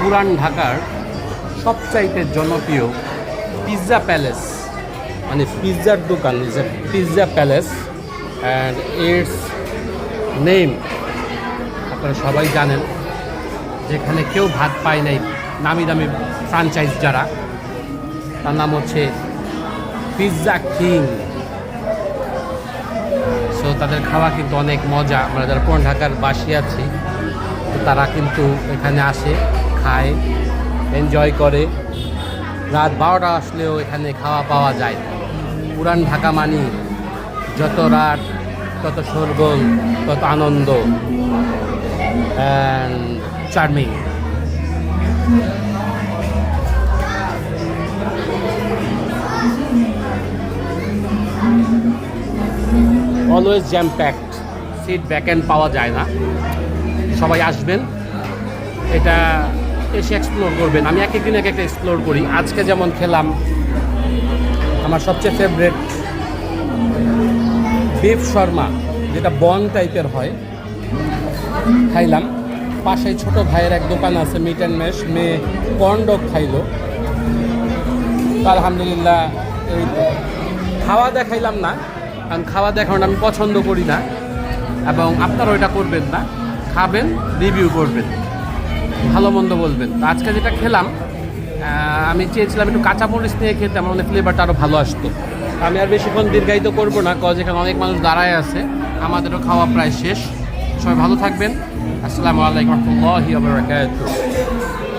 পুরান ঢাকার সবচাইতে জনপ্রিয় পিৎজা প্যালেস, মানে পিৎজার দোকান, is a pizza palace and it's name আপনারা সবাই জানেন, যেখানে কেউ ভাত পায় নাই, নামি দামি ফ্রাঞ্চাইজ যারা, তার নাম হচ্ছে পিৎজা কিং। সো তাদের খাওয়া কিন্তু অনেক মজা। আমরা যারা পুরান ঢাকার বাসী আছি তো তারা কিন্তু এখানে আসে, খায়, এনজয় করে। রাত 12টা আসলেও এখানে খাওয়া পাওয়া যায়। পুরান ঢাকা মানি যত রাত তত শোরগোল, তত আনন্দ and charming. Always jam packed, seat vacant পাওয়া যায় না। সবাই আসবেন, এটা এসে এক্সপ্লোর করবেন। আমি এক একদিন এক একটা এক্সপ্লোর করি। আজকে যেমন খেলাম আমার সবচেয়ে ফেভারেট বিফ শর্মা, যেটা বন টাইপের হয়, খাইলাম। পাশে ছোট ভাইয়ের এক দোকান আছে মিট অ্যান্ড ম্যাশ, মেয়ে কর্ন ডগ খাইলো। আলহামদুলিল্লাহ। এই খাওয়া দেখাইলাম না, কারণ খাওয়া দেখানো আমি পছন্দ করি না, এবং আপনারা ওইটা করবেন না। খাবেন, রিভিউ করবেন, ভালো মন্দ বলবেন। তো আজকে যেটা খেলাম, আমি চেয়েছিলাম একটু কাঁচামরিচ নিয়ে খেতে, আমার মানে ফ্লেভারটা আরও ভালো আসতো। আমি আর বেশিক্ষণ দীর্ঘায়িত করবো না, কজ এখানে অনেক মানুষ দাঁড়ায় আছে। আমাদেরও খাওয়া প্রায় শেষ। সবাই ভালো থাকবেন। আসসালামু আলাইকুম ওয়া রাহমাতুল্লাহি ওয়া বারাকাতুহু।